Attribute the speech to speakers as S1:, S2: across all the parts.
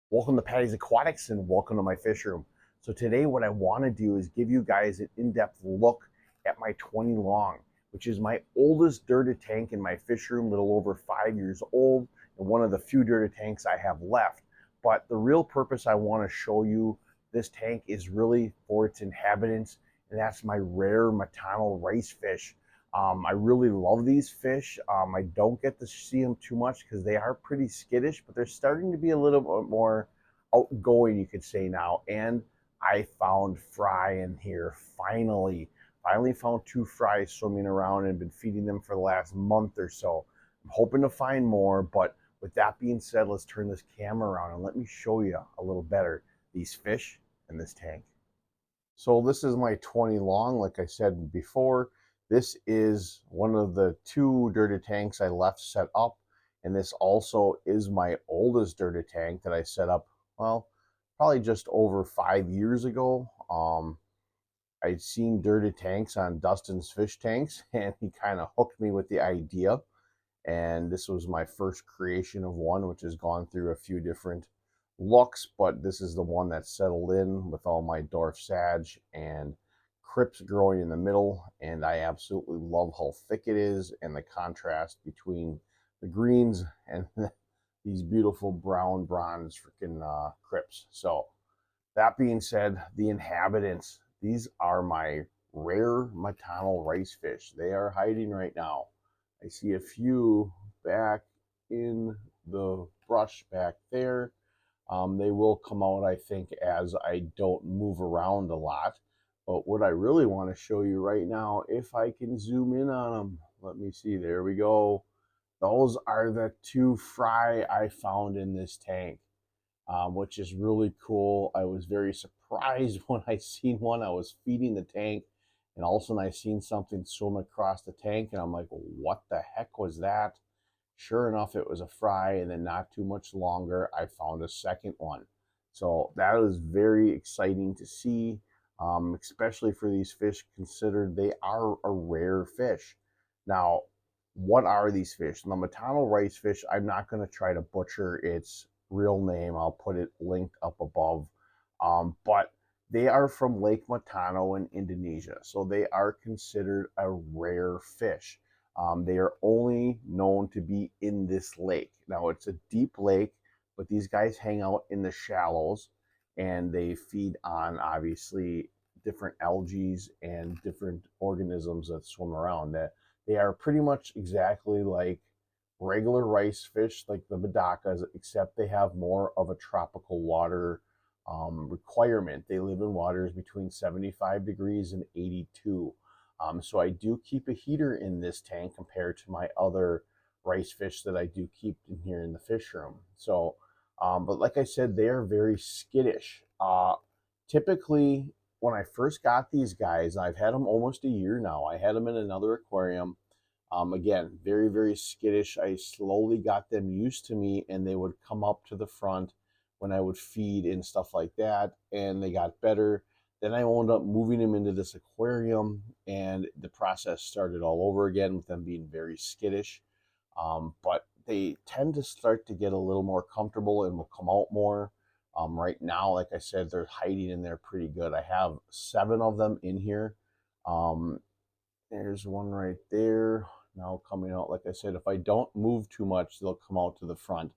S1: Welcome to Patty's Aquatics and welcome to my fish room. So today what I want to do is give you guys an in-depth look at my 20 long, which is my oldest dirted tank in my fish room, a little over 5 years old, and one of the few dirted tanks I have left. But the real purpose I want to show you this tank is really for its inhabitants, and that's my rare Matano rice fish. I really love these fish. I don't get to see them too much because they are pretty skittish, but they're starting to be a little bit more outgoing, you could say now. And I found fry in here finally. Finally found two fries swimming around and been feeding them for the last month or so. I'm hoping to find more, but with that being said, let's turn this camera around and let me show you a little better these fish in this tank. So this is my 20 long, like I said before. This is one of the two dirted tanks I left set up, and this also is my oldest dirted tank that I set up, well, probably just over 5 years ago. I'd seen dirted tanks on Dustin's fish tanks, and he kind of hooked me with the idea. And this was my first creation of one, which has gone through a few different looks, but this is the one that settled in with all my dwarf sag and crypts growing in the middle. And I absolutely love how thick it is and the contrast between the greens and these beautiful brown bronze freaking crypts. So that being said, the inhabitants, these are my rare Matano rice fish. They are hiding right now. I see a few back in the brush back there. They will come out, I think, as I don't move around a lot. But what I really want to show you right now, if I can zoom in on them, let me see, there we go. Those are the two fry I found in this tank, which is really cool. I was very surprised when I seen one. I was feeding the tank, and all of a sudden I seen something swim across the tank, and I'm like, what the heck was that? Sure enough, it was a fry, and then not too much longer, I found a second one. So that was very exciting to see, especially for these fish, considered they are a rare fish. Now, what are these fish? The Matano rice fish, I'm not going to try to butcher its real name. I'll put it linked up above. But they are from Lake Matano in Indonesia. So they are considered a rare fish. They are only known to be in this lake. Now, it's a deep lake, but these guys hang out in the shallows and they feed on obviously different algae and different organisms that swim around. That they are pretty much exactly like regular rice fish, like the Badakas, except they have more of a tropical water requirement. They live in waters between 75 degrees and 82. So I do keep a heater in this tank compared to my other rice fish that I do keep in here in the fish room. So, but like I said, they are very skittish. Typically, when I first got these guys, I've had them almost a year now. I had them in another aquarium. Again, very, very skittish. I slowly got them used to me, and they would come up to the front when I would feed and stuff like that, and they got better. Then I wound up moving them into this aquarium, and the process started all over again with them being very skittish. But they tend to start to get a little more comfortable and will come out more. Right now, like I said, they're hiding in there pretty good. I have 7 of them in here. Um, there's one right there now coming out. Like I said, if I don't move too much, they'll come out to the front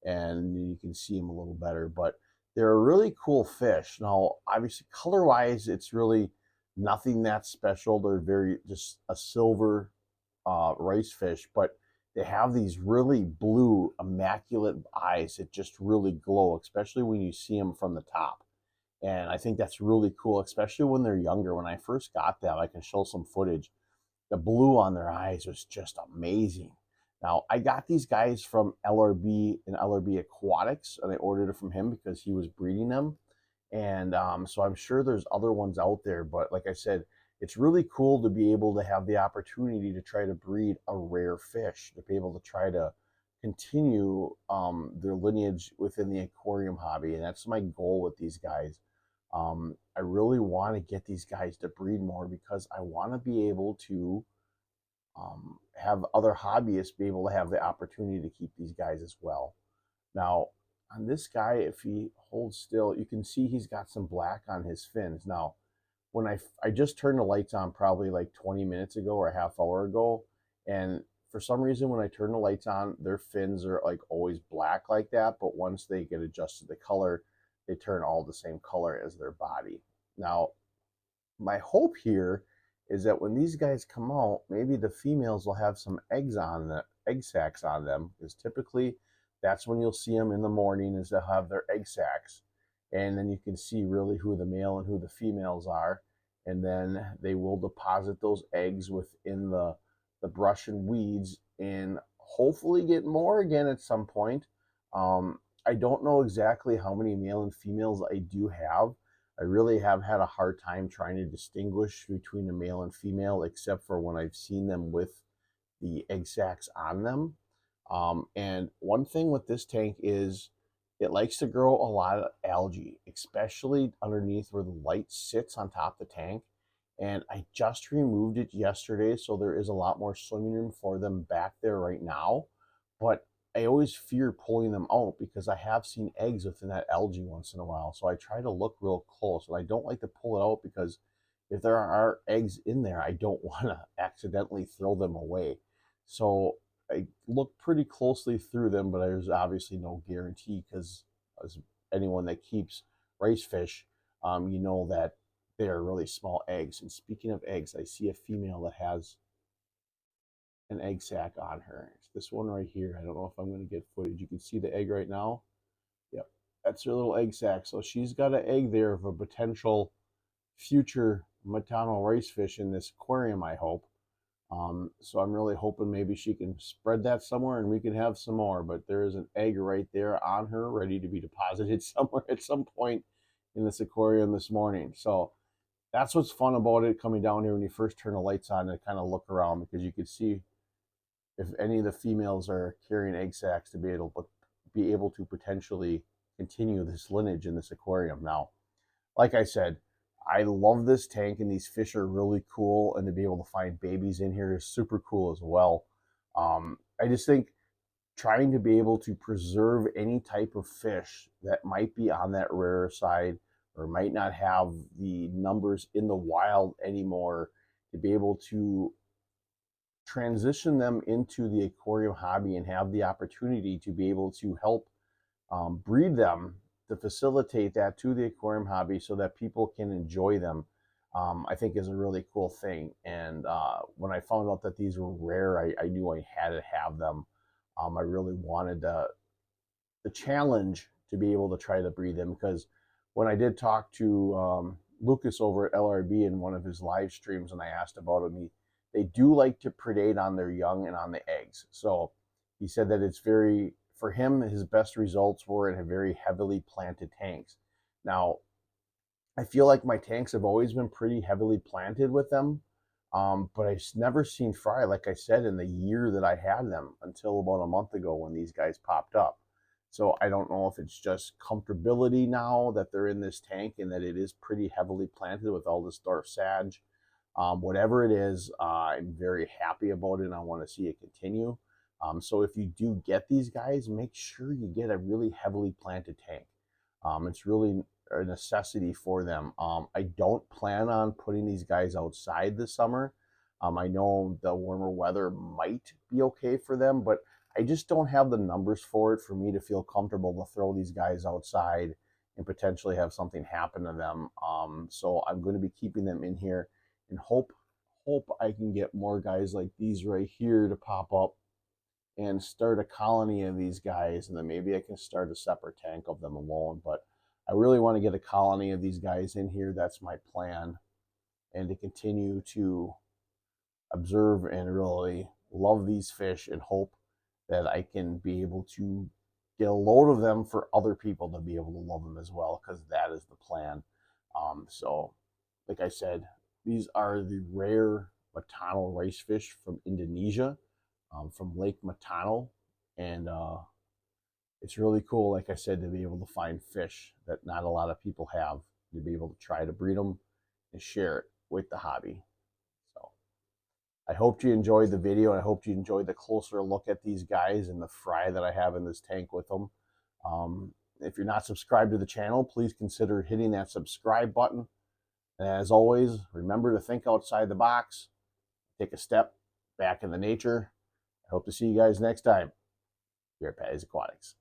S1: and you can see them a little better. But they're a really cool fish. Now, obviously, color wise, it's really nothing that special. They're very just a silver rice fish, but they have these really blue, immaculate eyes that just really glow, especially when you see them from the top. And I think that's really cool, especially when they're younger. When I first got them, I can show some footage. The blue on their eyes was just amazing. Now, I got these guys from LRB and LRB Aquatics, and I ordered it from him because he was breeding them. And so I'm sure there's other ones out there, but like I said, it's really cool to be able to have the opportunity to try to breed a rare fish, to be able to try to continue their lineage within the aquarium hobby. And that's my goal with these guys. I really want to get these guys to breed more because I want to be able to have other hobbyists be able to have the opportunity to keep these guys as well. Now, on this guy, if he holds still, you can see he's got some black on his fins. Now, when I just turned the lights on probably like 20 minutes ago or a half hour ago, and for some reason when I turn the lights on, their fins are like always black like that, but once they get adjusted to color, they turn all the same color as their body. Now, my hope here is that when these guys come out, maybe the females will have some eggs on the egg sacs on them, because typically that's when you'll see them in the morning, is they'll have their egg sacs, and then you can see really who the male and who the females are, and then they will deposit those eggs within the brush and weeds and hopefully get more again at some point. I don't know exactly how many male and females I do have. I really have had a hard time trying to distinguish between a male and female, except for when I've seen them with the egg sacs on them. And one thing with this tank is it likes to grow a lot of algae, especially underneath where the light sits on top of the tank. And I just removed it yesterday, so there is a lot more swimming room for them back there right now. But I always fear pulling them out because I have seen eggs within that algae once in a while. So I try to look real close, and I don't like to pull it out because if there are eggs in there, I don't want to accidentally throw them away. So I look pretty closely through them, but there's obviously no guarantee because as anyone that keeps rice fish, you know that they are really small eggs. And speaking of eggs, I see a female that has an egg sac on her. It's this one right here. I don't know if I'm going to get footage. You can see the egg right now. Yep, that's her little egg sac. So she's got an egg there of a potential future Matano rice fish in this aquarium, I hope. So I'm really hoping maybe she can spread that somewhere and we can have some more. But there is an egg right there on her ready to be deposited somewhere at some point in this aquarium this morning. So that's what's fun about it, coming down here when you first turn the lights on and kind of look around, because you can see if any of the females are carrying egg sacs to be able to potentially continue this lineage in this aquarium. Now, like I said, I love this tank and these fish are really cool, and to be able to find babies in here is super cool as well. I just think trying to be able to preserve any type of fish that might be on that rarer side or might not have the numbers in the wild anymore, to be able to transition them into the aquarium hobby and have the opportunity to be able to help breed them, to facilitate that to the aquarium hobby so that people can enjoy them, I think is a really cool thing. And when I found out that these were rare, I knew I had to have them. I really wanted the challenge to be able to try to breed them, because when I did talk to Lucas over at LRB in one of his live streams and I asked about them, they do like to predate on their young and on the eggs. So he said that it's very, for him, his best results were in a very heavily planted tanks. Now, I feel like my tanks have always been pretty heavily planted with them, but I've never seen fry, like I said, in the year that I had them until about a month ago when these guys popped up. So I don't know if it's just comfortability now that they're in this tank and that it is pretty heavily planted with all this dwarf sag. Whatever it is, I'm very happy about it and I want to see it continue. So if you do get these guys, make sure you get a really heavily planted tank. It's really a necessity for them. I don't plan on putting these guys outside this summer. I know the warmer weather might be okay for them, but I just don't have the numbers for it for me to feel comfortable to throw these guys outside and potentially have something happen to them. So I'm going to be keeping them in here and hope I can get more guys like these right here to pop up and start a colony of these guys, and then maybe I can start a separate tank of them alone. But I really want to get a colony of these guys in here. That's my plan, and to continue to observe and really love these fish and hope that I can be able to get a load of them for other people to be able to love them as well, because that is the plan. So, like I said, these are the rare Matano rice fish from Indonesia, from Lake Matano. And it's really cool, like I said, to be able to find fish that not a lot of people have, to be able to try to breed them and share it with the hobby. So I hope you enjoyed the video, and I hope you enjoyed the closer look at these guys and the fry that I have in this tank with them. If you're not subscribed to the channel, please consider hitting that subscribe button. And as always, remember to think outside the box, take a step back in the nature. I hope to see you guys next time here at Patty's Aquatics.